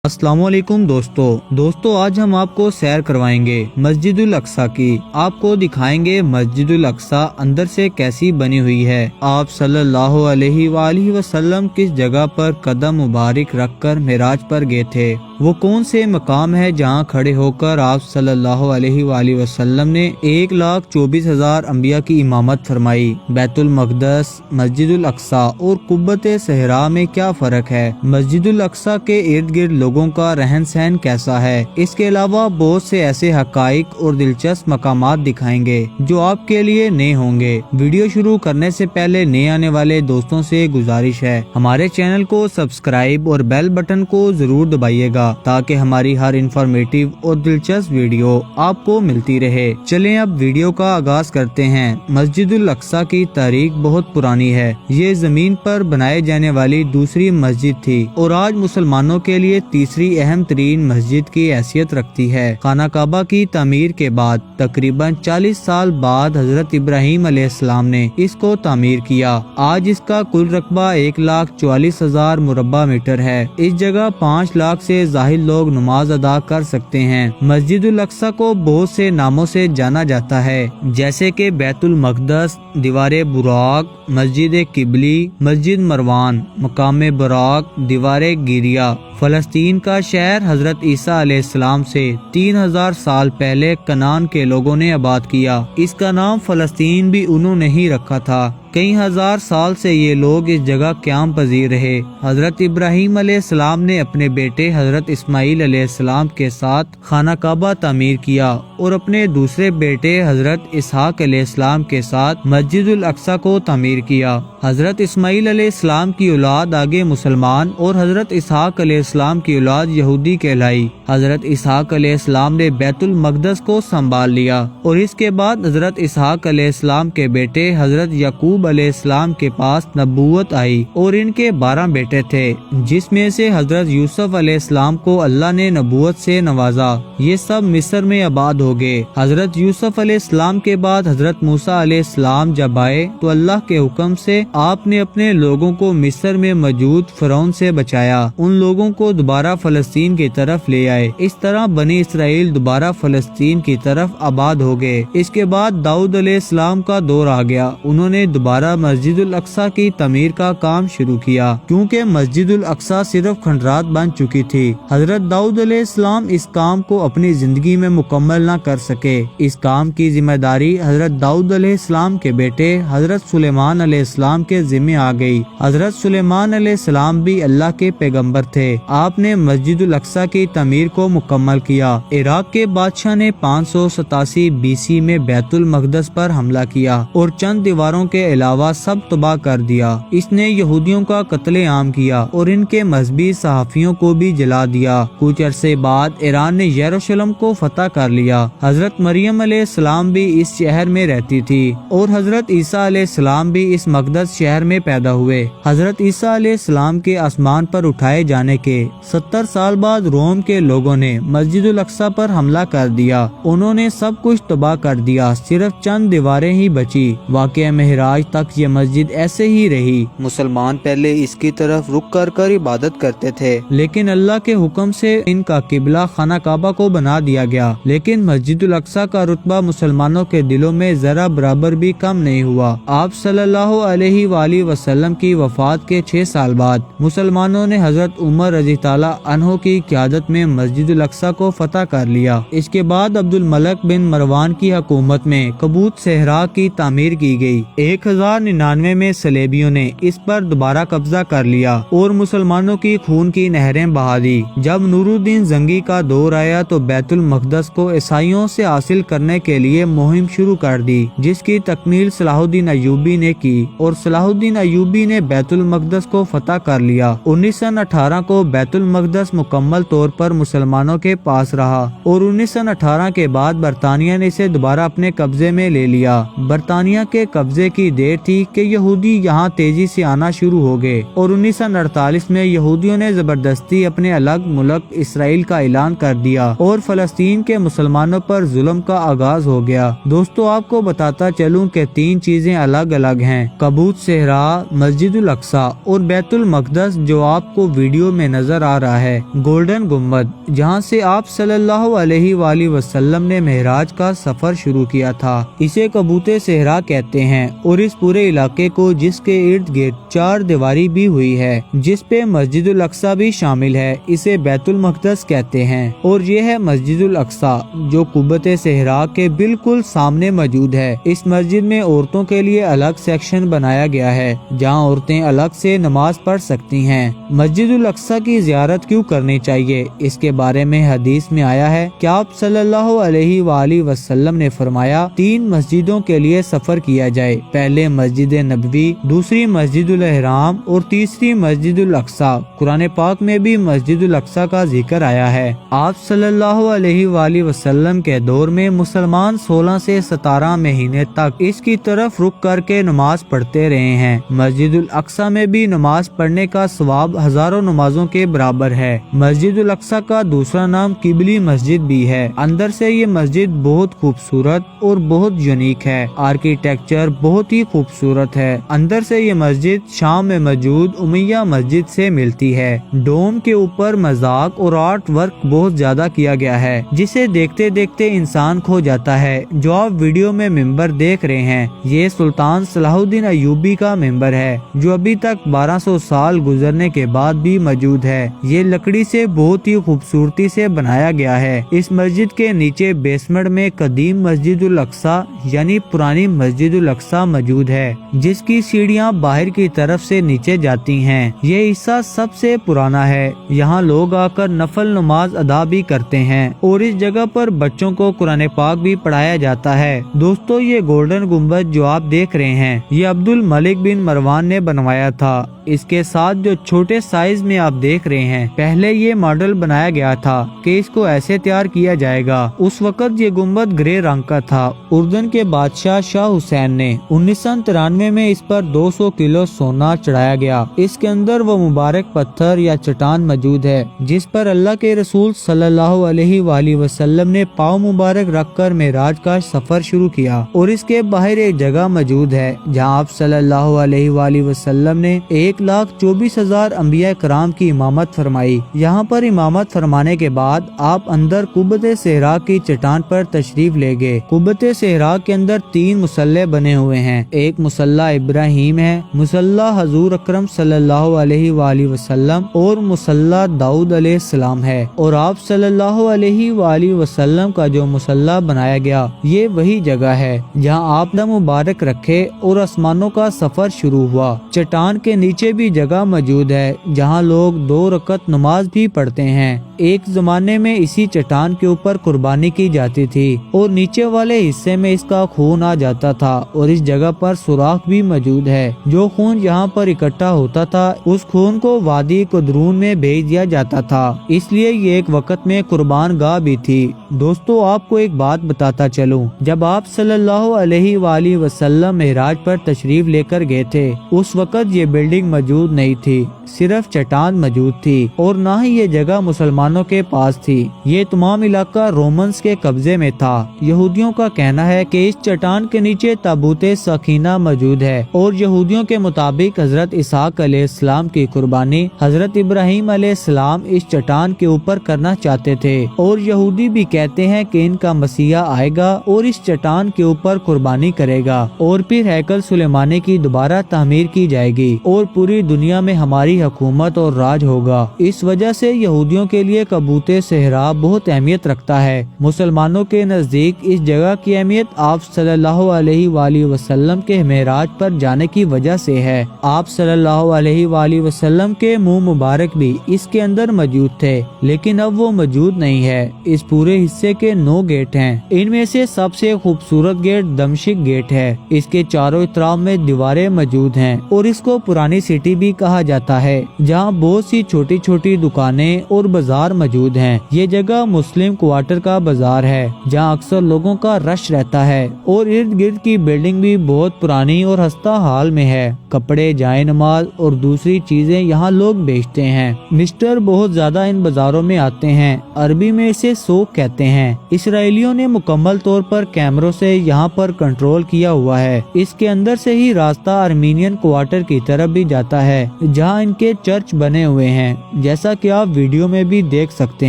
अस्सलाम वालेकुम दोस्तों आज हम आपको सैर करवाएंगे मस्जिदुल अक्सा की। आपको दिखाएंगे मस्जिदुल अक्सा अंदर से कैसी बनी हुई है। आप सल्लल्लाहु अलैहि वसल्लम किस जगह पर कदम मुबारक रखकर मेराज पर गए थे। वो कौन से मकाम है जहां खड़े होकर आप सल्लल्लाहु अलैहि वसल्लम ने 1,24,000 अंबिया की इमामत फरमाई। बैतुल मक़दस, मस्जिदुल अक्सा और कुब्बत सहरा में क्या फर्क है। मस्जिदुल अक्सा के इर्द गिर्द लोगों का रहन सहन कैसा है। इसके अलावा बहुत से ऐसे हकाइक और दिलचस्प मकामात दिखाएंगे जो आपके लिए नए होंगे। वीडियो शुरू करने से पहले नए आने वाले दोस्तों से गुजारिश है हमारे चैनल को सब्सक्राइब और बेल बटन को जरूर दबाइएगा ताकि हमारी हर इंफॉर्मेटिव और दिलचस्प वीडियो आपको मिलती रहे। चलें अब वीडियो का आगाज करते हैं। मस्जिदुल अक्सा की तारीख बहुत पुरानी है। ये जमीन पर बनाए जाने वाली दूसरी मस्जिद थी और आज मुसलमानों के लिए तीसरी अहम तरीन मस्जिद की हैसियत रखती है। खाना काबा की तामीर के बाद तकरीबन 40 साल बाद हजरत इब्राहिम अलैहिस्सलाम ने इसको तामीर किया। आज इसका कुल रकबा 1,44,000 मुरब्बा मीटर है। इस जगह 5 लाख से जाहिर लोग नमाज अदा कर सकते हैं। मस्जिदुल अक्सा को बहुत से नामों से जाना जाता है, जैसे कि बैतुल मक़दस, दीवारे बुराक, मस्जिद किबली, मस्जिद मरवान, मकाम बुराक, दीवारे गिरिया। फलस्तीन का शहर हजरत ईसा अलैहिस्सलाम से 3000 साल पहले कनान के लोगों ने आबाद किया। इसका नाम फलस्तीन भी उन्होंने ही रखा था। कई हजार साल से ये लोग इस जगह क़याम पजीर रहे। हजरत इब्राहिम अलैहिस्सलाम ने अपने बेटे हजरत इस्माइल अलैहिस्सलाम के साथ खाना काबा तामीर किया और अपने दूसरे बेटे हजरत इसहाक अलैहिस्सलाम के साथ मस्जिदुल अक्सा को तामीर किया। हजरत इस्माइल अलैहिस्सलाम की औलाद आगे मुसलमान और हजरत इसहाक अलैहिस्सलाम की औलाद यहूदी कहलाई। हजरत इसहाक अलैहिस्सलाम ने बैतुल मक़दस को संभाल लिया और इसके बाद हजरत इसहाक अलैहिस्सलाम के बेटे हजरत याकूब अलैहिस्सलाम के पास नबूवत आई और इनके 12 बेटे थे, जिसमें से हजरत यूसुफ अलैहिस्सलाम को अल्लाह ने नबूवत से नवाजा। ये सब मिस्र में आबाद हो गए। हजरत यूसुफ अलैहिस्सलाम के बाद हजरत मूसा अलैहिस्सलाम जब आए तो अल्लाह के हुक्म से आपने अपने लोगों को मिस्र में मौजूद फिरौन से बचाया। उन लोगों को दोबारा फलस्तीन की तरफ ले आए। इस तरह बनी इसराइल दोबारा फलस्तीन की तरफ आबाद हो गए। इसके बाद दाऊद अलैहिस्सलाम का दौर आ गया। उन्होंने दोबारा मस्जिदुल अक्सा की तमीर का काम शुरू किया, क्योंकि मस्जिदुल अक्सा सिर्फ खंडरात बन चुकी थी। हजरत दाऊद अलैहिस्सलाम इस काम को अपनी जिंदगी में मुकम्मल न कर सके। इस काम की जिम्मेदारी हजरत दाऊद अलैहिस्सलाम के बेटे हजरत सुलेमान अलैहिस्सलाम के जिम्मे आ गई। हजरत सुलेमान अलैहिस्सलाम भी अल्लाह के पैगंबर थे। आपने मस्जिदुल अक्सा की तमीर को मुकम्मल किया। इराक के बादशाह ने 587 BC में बैतुल मक़दस पर हमला किया और चंद दीवारों के अलावा सब तबाह कर दिया। इसने यहूदियों का कत्ले-आम किया और इनके मजहबी सहाफियों को भी जला दिया। कुछ अरसे बाद ईरान ने यरूशलेम को फतह कर लिया। हजरत मरियम अलैहिस्सलाम भी इस शहर में रहती थी और हजरत ईसा अलैहिस्सलाम भी इस मक़दस शहर में पैदा हुए। हजरत ईसा अलैहिस्सलाम के आसमान पर उठाए जाने के 70 साल बाद रोम के लोगों ने मस्जिदुल अक्सा पर हमला कर दिया। उन्होंने सब कुछ तबाह कर दिया, सिर्फ चंद दीवारें ही बची। वाक़या मेहराज तक ये मस्जिद ऐसे ही रही। मुसलमान पहले इसकी तरफ रुक कर इबादत करते थे, लेकिन अल्लाह के हुक्म से इनका किबला खाना काबा को बना दिया गया। लेकिन मस्जिदुल अक्सा का रुतबा मुसलमानों के दिलों में जरा बराबर भी कम नहीं हुआ। आप सल्लल्लाहु अलैहि वसल्लम की वफात के 6 साल बाद मुसलमानों ने हजरत उमर रज़ी ताला अन्हो की क़यादत में मस्जिदुल अक्सा को फतह कर लिया। इसके बाद अब्दुल मलिक बिन मरवान की हुकूमत में कुब्बत सहरा की तामीर की गई। 1099 में सलेबियों ने इस पर दोबारा कब्जा कर लिया और मुसलमानों की खून की नहरें बहा दी। जब नूरुद्दीन जंगी का दौर आया तो बैतुल मक़दस को ईसाइयों से हासिल करने के लिए मुहिम शुरू कर दी, जिसकी तकमील सलाहुद्दीन अय्यूबी ने की और सलाहुद्दीन अय्यूबी ने बैतुल मक़दस को फतह कर लिया। 1918 को बैतुल मक़दस मुकम्मल तौर पर मुसलमानों के पास रहा और 1918 के बाद बरतानिया ने इसे दोबारा अपने कब्जे में ले लिया। बरतानिया के कब्जे की देर थी कि यहूदी यहाँ तेजी से आना शुरू हो गए और 1948 में यहूदियों ने जबरदस्ती अपने अलग मुल्क इसराइल का ऐलान कर दिया और फलस्तीन के मुसलमानों पर जुल्म का आगाज हो गया। दोस्तों आपको बताता चलूं कि 3 चीजें अलग अलग हैं। कुब्बत ताबूत सहरा, मस्जिद उल अक्सा और बैतुल मक़दस जो आपको वीडियो में नजर आ रहा है, गोल्डन गुम्बद जहाँ से आप सल्लल्लाहु अलैहि वसल्लम ने मेहराज का सफर शुरू किया था, इसे कबूते सहरा कहते हैं। और इस पूरे इलाके को जिसके इर्द गिर्द 4 दीवारी भी हुई है, जिस पे मस्जिद उल अक्सा भी शामिल है, इसे बैतुल मक़दस कहते हैं। और ये है मस्जिद उल अक्सा जो कुब्बते सहरा के बिल्कुल सामने मौजूद है। इस मस्जिद में औरतों के लिए अलग सेक्शन बनाया गया है जहाँ औरतें अलग से नमाज पढ़ सकती हैं। मस्जिद उल अक्सा की ज़ियारत क्यों करनी चाहिए, इसके बारे में हदीस में आया है कि आप सल्लल्लाहु अलैहि वसल्लम ने फरमाया 3 मस्जिदों के लिए सफर किया जाए, पहले मस्जिद नबवी, दूसरी मस्जिद उल अहराम और तीसरी मस्जिद उल अक्सा। कुरान पाक में भी मस्जिद उल अक्सा का जिक्र आया है। आप सल्लल्लाहु अलैहि वसल्लम के दौर में मुसलमान 16 से 17 महीने तक इसकी तरफ रुक करके नमाज पढ़ते रहे हैं। मस्जिद उल अक्सा में भी नमाज पढ़ने का सवाब हजारों नमाजों के बराबर है। मस्जिद उल अक्सा का दूसरा नाम किबली मस्जिद भी है। अंदर से ये मस्जिद बहुत खूबसूरत और बहुत यूनिक है। आर्किटेक्चर बहुत ही खूबसूरत है। अंदर से ये मस्जिद शाम में मौजूद उमैया मस्जिद से मिलती है। डोम के ऊपर मजाक और आर्ट वर्क बहुत ज्यादा किया गया है, जिसे देखते देखते इंसान खो जाता है। जो आप वीडियो में मिंबर देख रहे हैं, ये सुल्तान सलाहुद्दीन अय्यूबी का मिंबर है, जो अभी तक 1200 साल गुजरने के बाद भी मौजूद है। ये लकड़ी से बहुत ही खूबसूरती से बनाया गया है। इस मस्जिद के नीचे बेसमेंट में कदीम मस्जिद उल अक्सा यानी पुरानी मस्जिद उल अक्सा मौजूद है, जिसकी सीढ़ियाँ बाहर की तरफ से नीचे जाती हैं। ये हिस्सा सबसे पुराना है। यहाँ लोग आकर नफल नमाज अदा भी करते हैं और इस जगह पर बच्चों को कुरान पाक भी पढ़ाया जाता है। दोस्तों, ये गोल्डन गुम्बद जो आप देख रहे हैं, ये अब्दुल मलिक बिन मरवान ने बनवाया था। इसके साथ जो छोटे साइज में आप देख रहे हैं, पहले ये मॉडल बनाया गया था कि इसको ऐसे तैयार किया जाएगा। उस वक्त ये गुम्बद ग्रे रंग का था। उर्दन के बादशाह शाह हुसैन ने 1993 में इस पर 200 किलो सोना चढ़ाया गया। इसके अंदर वो मुबारक पत्थर या चट्टान मौजूद है जिस पर अल्लाह के रसूल सल्लल्लाहु अलैहि वसल्लम ने पाँव मुबारक रखकर मेराज का सफर शुरू किया। और इसके बाहर एक जगह मौजूद है जहाँ आप सल्लल्लाहु अलैहि वसल्लम ने 1,24,000 अंबिया कराम की इमामत फरमाई। यहाँ पर इमामत फरमाने के बाद आप अंदर कुब्बते सहरा की चट्टान पर तशरीफ ले गए। कुब्बते सहरा के अंदर 3 मुसल्ले बने हुए हैं। एक मुसल्ला इब्राहिम है, मुसल्ला हजूर अकरम सल्लल्लाहु अलैहि वसल्लम और मुसल्ला दाऊद अलैहिस्सलाम है। और आप सल्लल्लाहु अलैहि वसल्लम का जो मुसल्ला बनाया गया, ये वही जगह है जहाँ आप न मुबारक रखे और आसमानों का सफर शुरू हुआ। चट्टान के नीचे भी जगह मौजूद है जहाँ लोग 2 रकत नमाज भी पढ़ते हैं। एक जमाने में इसी चट्टान के ऊपर कुर्बानी की जाती थी और नीचे वाले हिस्से में इसका खून आ जाता था। और इस जगह पर सुराख भी मौजूद है। जो खून यहाँ पर इकट्ठा होता था, उस खून को वादी कुदरून में भेज दिया जाता था। इसलिए ये एक वक्त में कुर्बान गाह भी थी। दोस्तों, आपको एक बात बताता चलूं, जब आप सल्लल्लाहु अलैहि वसल्लम मेराज पर तशरीफ लेकर गए थे, उस वक्त ये बिल्डिंग मौजूद नहीं थी, सिर्फ चट्टान मौजूद थी और न ही ये जगह मुसलमानों के पास थी। ये तमाम इलाका रोमन्स के कब्जे में था। यहूदियों का कहना है कि इस चट्टान के नीचे ताबूते सकीना मौजूद है और यहूदियों के मुताबिक हजरत इसहाक अलैहिस्सलाम की कुर्बानी हजरत इब्राहिम अलैहिस्सलाम इस चट्टान के ऊपर करना चाहते थे। और यहूदी भी कहते हैं कि इनका मसीहा आएगा और इस चट्टान के ऊपर कुर्बानी करेगा और फिर हैकल सुलेमानी की दोबारा तामीर की जाएगी और पूरी दुनिया में हमारी हुकूमत और राज होगा। इस वजह से यहूदियों के लिए कबूते सहरा बहुत अहमियत रखता है। मुसलमानों के नजदीक इस जगह की अहमियत आप सल्लल्लाहु अलैहि वसल्लम के मेराज पर जाने की वजह से है। आप सल्लल्लाहु अलैहि वसल्लम के मुंह मुबारक भी इसके अंदर मौजूद थे, लेकिन अब वो मौजूद नहीं है। इस पूरे हिस्से के 9 गेट हैं। इनमें से सबसे खूबसूरत गेट दमश्क गेट है। इसके चारों इतराफ में दीवारें मौजूद हैं और इसको पुरानी सिटी भी कहा जाता है, जहाँ बहुत सी छोटी छोटी दुकानें और बाजार मौजूद हैं। ये जगह मुस्लिम क्वार्टर का बाजार है, जहाँ अक्सर लोगों का रश रहता है और इर्द गिर्द की बिल्डिंग भी बहुत पुरानी और हस्ता हाल में है। कपड़े, जाए नमाज और दूसरी चीजें यहाँ लोग बेचते हैं। मिस्टर बहुत ज्यादा इन बाजारों में आते हैं। अरबी में इसे सोक कहते हैं। इसराइलियों ने मुकम्मल तौर पर कैमरों से यहाँ पर कंट्रोल किया हुआ है। इसके अंदर से ही रास्ता आर्मीनियन क्वार्टर की तरफ भी जाता है, जहां इनके चर्च बने हुए हैं, जैसा कि आप वीडियो में भी देख सकते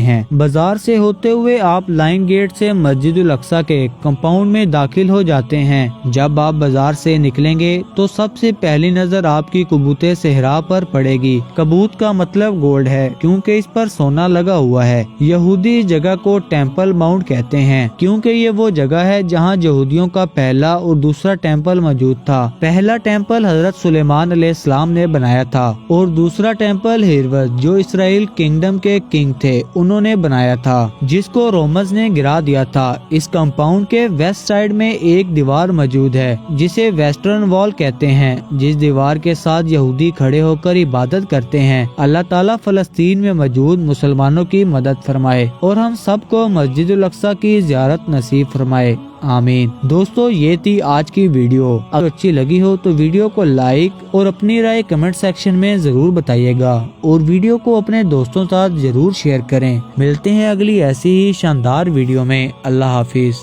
हैं। बाजार से होते हुए आप लाइन गेट से मस्जिदुल अक्सा के कंपाउंड में दाखिल हो जाते हैं। जब आप बाजार से निकलेंगे तो सबसे पहली नजर आपकी कबूते सहरा पर पड़ेगी। कबूत का मतलब गोल्ड है, क्योंकि इस पर सोना लगा हुआ है। यहूदी इस जगह को टेम्पल माउंट कहते हैं, क्योंकि ये वो जगह है जहां यहूदियों का पहला और दूसरा टेम्पल मौजूद था। पहला टेम्पल हजरत सुलेमान अलैहिस्सलाम ने बनाया था और दूसरा टेम्पल हिरवस, जो इसराइल किंगडम के किंग थे, उन्होंने बनाया था, जिसको रोमन्स ने गिरा दिया था। इस कंपाउंड के वेस्ट साइड में एक दीवार मौजूद है जिसे वेस्टर्न वॉल कहते हैं, जिस दीवार के साथ यहूदी खड़े होकर इबादत करते हैं। अल्लाह ताला फलस्तीन में मौजूद मुसलमानों की मदद फरमाए और हम सबको मस्जिदुल अक्सा की ज़ियारत नसीब फरमाए, आमीन। दोस्तों, ये थी आज की वीडियो। अगर अच्छी लगी हो तो वीडियो को लाइक और अपनी राय कमेंट सेक्शन में जरूर बताइएगा और वीडियो को अपने दोस्तों के साथ जरूर शेयर करें। मिलते हैं अगली ऐसी ही शानदार वीडियो में। अल्लाह हाफिज।